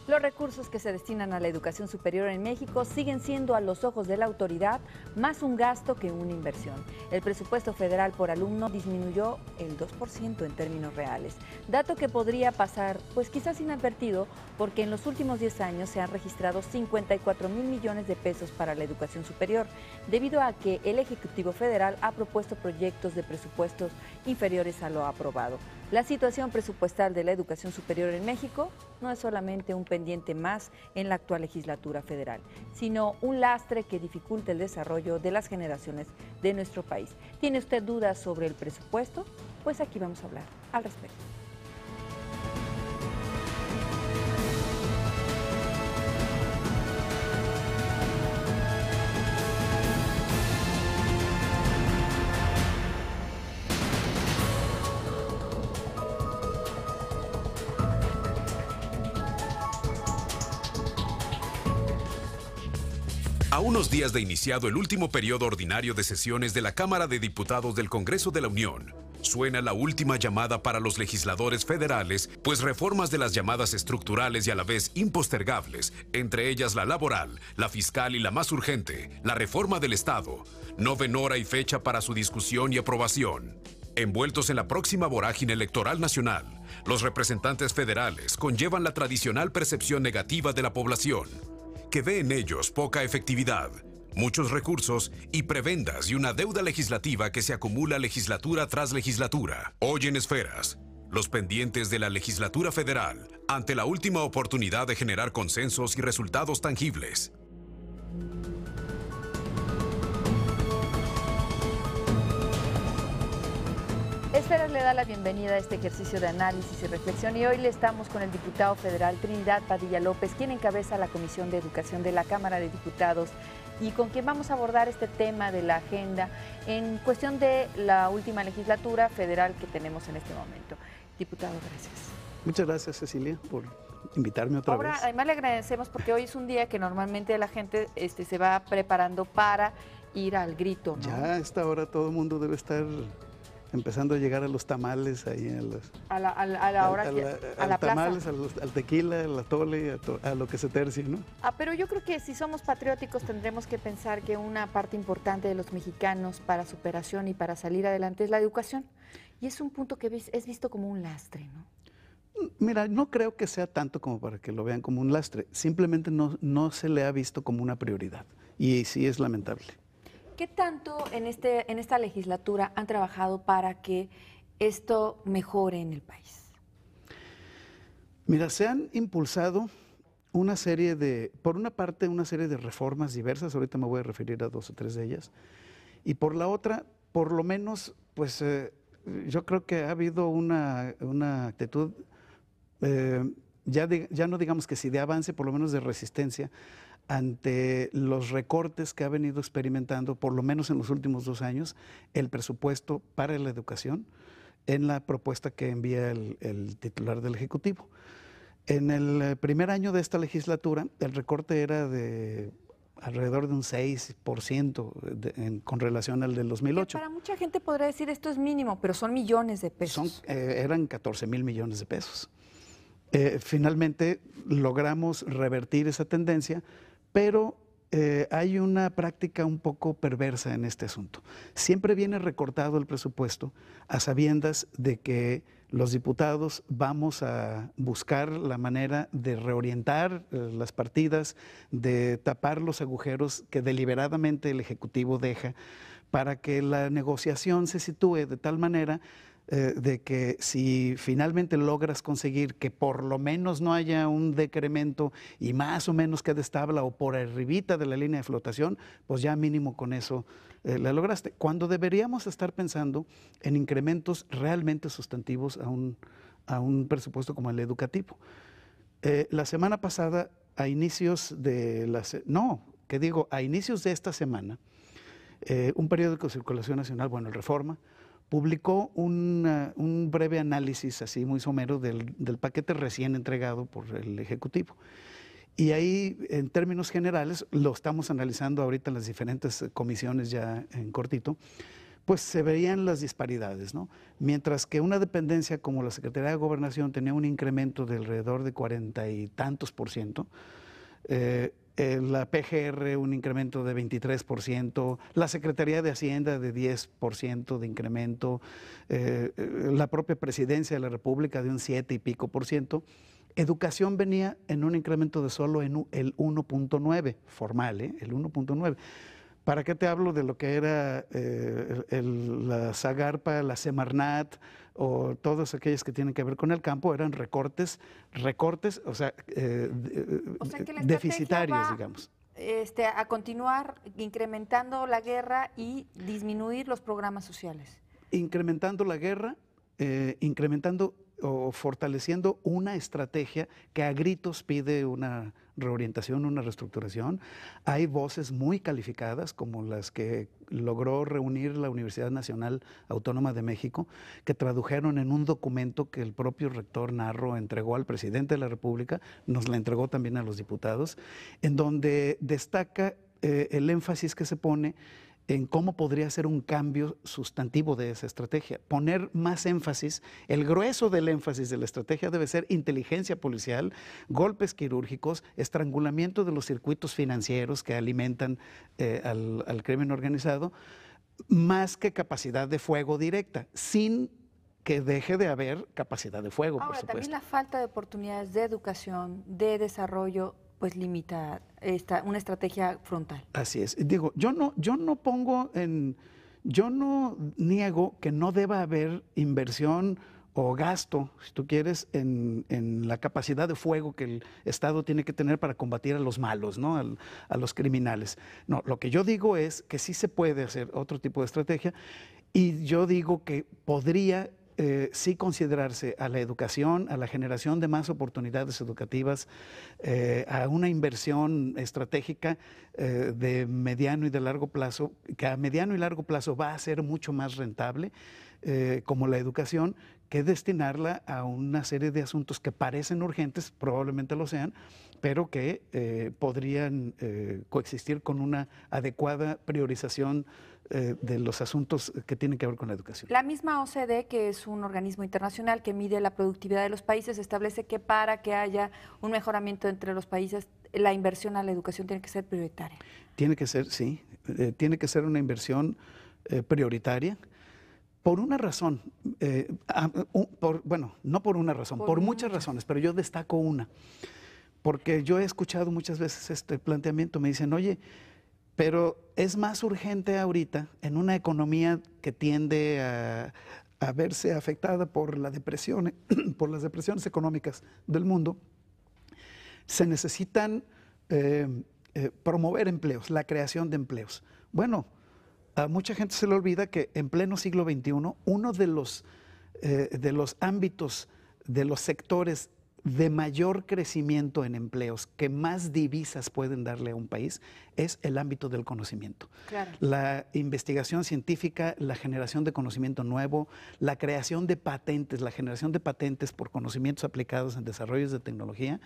Los recursos que se destinan a la educación superior en México siguen siendo a los ojos de la autoridad más un gasto que una inversión. El presupuesto federal por alumno disminuyó el 2% en términos reales, dato que podría pasar pues quizás inadvertido porque en los últimos 10 años se han registrado 54,000 millones de pesos para la educación superior, debido a que el Ejecutivo Federal ha propuesto proyectos de presupuestos inferiores a lo aprobado. La situación presupuestal de la educación superior en México no es solamente un pendiente más en la actual legislatura federal, sino un lastre que dificulta el desarrollo de las generaciones de nuestro país. ¿Tiene usted dudas sobre el presupuesto? Pues aquí vamos a hablar al respecto. A unos días de iniciado el último periodo ordinario de sesiones de la Cámara de Diputados del Congreso de la Unión, suena la última llamada para los legisladores federales, pues reformas de las llamadas estructurales y a la vez impostergables, entre ellas la laboral, la fiscal y la más urgente, la reforma del Estado, no ven hora y fecha para su discusión y aprobación. Envueltos en la próxima vorágine electoral nacional, los representantes federales conllevan la tradicional percepción negativa de la población, que ve en ellos poca efectividad, muchos recursos y prebendas y una deuda legislativa que se acumula legislatura tras legislatura. Hoy en Esferas, los pendientes de la legislatura federal ante la última oportunidad de generar consensos y resultados tangibles. Esferas le da la bienvenida a este ejercicio de análisis y reflexión y hoy le estamos con el diputado federal Trinidad Padilla López, quien encabeza la Comisión de Educación de la Cámara de Diputados y con quien vamos a abordar este tema de la agenda en cuestión de la última legislatura federal que tenemos en este momento. Diputado, gracias. Muchas gracias, Cecilia, por invitarme otra vez. Además le agradecemos porque hoy es un día que normalmente la gente se va preparando para ir al grito, ¿no? Ya a esta hora todo el mundo debe estar empezando a llegar a los tamales ahí a la hora a la tamales, plaza. al tequila, al atole, a lo que se tercie, ¿no? Pero yo creo que si somos patrióticos tendremos que pensar que una parte importante de los mexicanos para superación y para salir adelante es la educación. Y es un punto que es visto como un lastre, ¿no? Mira, no creo que sea tanto como para que lo vean como un lastre. Simplemente no se le ha visto como una prioridad. Y sí es lamentable. ¿Qué tanto en esta legislatura han trabajado para que esto mejore en el país? Mira, se han impulsado una serie de, por una parte, una serie de reformas diversas, ahorita me voy a referir a 2 o 3 de ellas, y por la otra, por lo menos, pues yo creo que ha habido una actitud, ya no digamos que sí de avance, por lo menos de resistencia, ante los recortes que ha venido experimentando, por lo menos en los últimos 2 años, el presupuesto para la educación en la propuesta que envía el titular del Ejecutivo. En el primer año de esta legislatura, el recorte era de alrededor de un 6% con relación al del 2008. Para mucha gente podría decir esto es mínimo, pero son millones de pesos. Eran 14,000 millones de pesos. Finalmente logramos revertir esa tendencia, pero hay una práctica un poco perversa en este asunto. Siempre viene recortado el presupuesto a sabiendas de que los diputados vamos a buscar la manera de reorientar las partidas, de tapar los agujeros que deliberadamente el Ejecutivo deja para que la negociación se sitúe de tal manera de que si finalmente logras conseguir que por lo menos no haya un decremento y más o menos quedes tabla o por arribita de la línea de flotación, pues ya mínimo con eso la lograste. Cuando deberíamos estar pensando en incrementos realmente sustantivos a un presupuesto como el educativo. La semana pasada, a inicios de a inicios de esta semana, un periódico de circulación nacional, el Reforma, publicó un breve análisis así muy somero del paquete recién entregado por el Ejecutivo. Y ahí, en términos generales, lo estamos analizando ahorita en las diferentes comisiones ya en cortito, pues se veían las disparidades, ¿no? Mientras que una dependencia como la Secretaría de Gobernación tenía un incremento de alrededor de 40 y tantos %, la PGR un incremento de 23%, la Secretaría de Hacienda de 10% de incremento, la propia Presidencia de la República de un 7 y pico %. Educación venía en un incremento de solo en el 1.9, formal, el 1.9. ¿Para qué te hablo de lo que era la Zagarpa, la Semarnat o todas aquellas que tienen que ver con el campo? Eran recortes, o sea que deficitarios, digamos. A continuar incrementando la guerra y disminuir los programas sociales. Incrementando la guerra, incrementando o fortaleciendo una estrategia que a gritos pide una reorientación, una reestructuración. Hay voces muy calificadas, como las que logró reunir la Universidad Nacional Autónoma de México, que tradujeron en un documento que el propio rector Narro entregó al presidente de la República, nos la entregó también a los diputados, en donde destaca el énfasis que se pone en cómo podría ser un cambio sustantivo de esa estrategia. Poner más énfasis, el grueso del énfasis de la estrategia debe ser inteligencia policial, golpes quirúrgicos, estrangulamiento de los circuitos financieros que alimentan al crimen organizado, más que capacidad de fuego directa, sin que deje de haber capacidad de fuego, por supuesto. También la falta de oportunidades de educación, de desarrollo, pues limita una estrategia frontal. Así es. Digo, yo no niego que no deba haber inversión o gasto, si tú quieres, en la capacidad de fuego que el Estado tiene que tener para combatir a los malos, ¿no? A los criminales. No, lo que yo digo es que sí se puede hacer otro tipo de estrategia, y yo digo que podría sí considerarse a la educación, a la generación de más oportunidades educativas, a una inversión estratégica de mediano y de largo plazo, que a mediano y largo plazo va a ser mucho más rentable, como la educación, que destinarla a una serie de asuntos que parecen urgentes, probablemente lo sean, pero que podrían coexistir con una adecuada priorización de los asuntos que tienen que ver con la educación. La misma OCDE, que es un organismo internacional que mide la productividad de los países, establece que para que haya un mejoramiento entre los países, la inversión a la educación tiene que ser prioritaria. Tiene que ser, sí, tiene que ser una inversión prioritaria. Por una razón, bueno, no por una razón, por muchas razones, pero yo destaco una. Porque yo he escuchado muchas veces este planteamiento, me dicen, oye, pero es más urgente ahorita en una economía que tiende a verse afectada por la depresión, por las depresiones económicas del mundo, se necesitan promover empleos, la creación de empleos. Bueno, a mucha gente se le olvida que en pleno siglo XXI, uno de los ámbitos, de los sectores de mayor crecimiento en empleos, que más divisas pueden darle a un país, es el ámbito del conocimiento. Claro. La investigación científica, la generación de conocimiento nuevo, la creación de patentes, la generación de patentes por conocimientos aplicados en desarrollos de tecnología,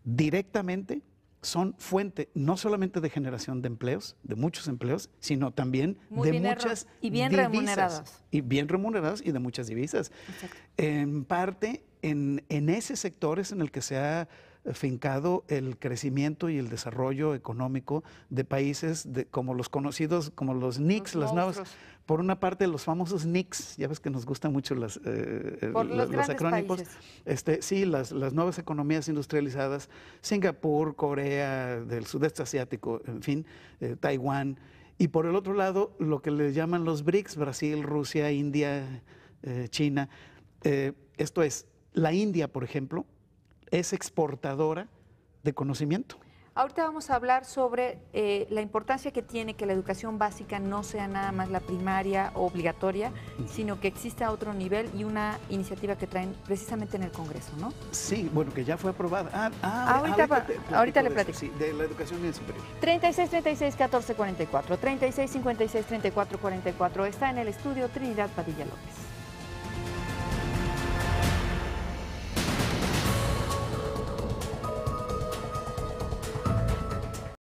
directamente son fuente no solamente de generación de empleos, de muchos empleos, sino también de muchas y bien divisas. Remuneradas. Y bien remuneradas y de muchas divisas. Exacto. En parte, en ese sector es en el que se ha fincado el crecimiento y el desarrollo económico de países como los conocidos, como los NICs, las nuevas. Por una parte, los famosos NICs, ya ves que nos gustan mucho los acrónimos. Sí, las nuevas economías industrializadas, Singapur, Corea, del sudeste asiático, en fin, Taiwán. Y por el otro lado, lo que le llaman los BRICS, Brasil, Rusia, India, China. Esto es, la India, por ejemplo, es exportadora de conocimiento. Ahorita vamos a hablar sobre la importancia que tiene que la educación básica no sea nada más la primaria o obligatoria, sino que exista otro nivel, y una iniciativa que traen precisamente en el Congreso, ¿no? Sí, bueno, que ya fue aprobada. Ahorita le platico. Sí, de la educación media superior. 36-36-14-44, 36-56-34-44. Está en el estudio Trinidad Padilla López.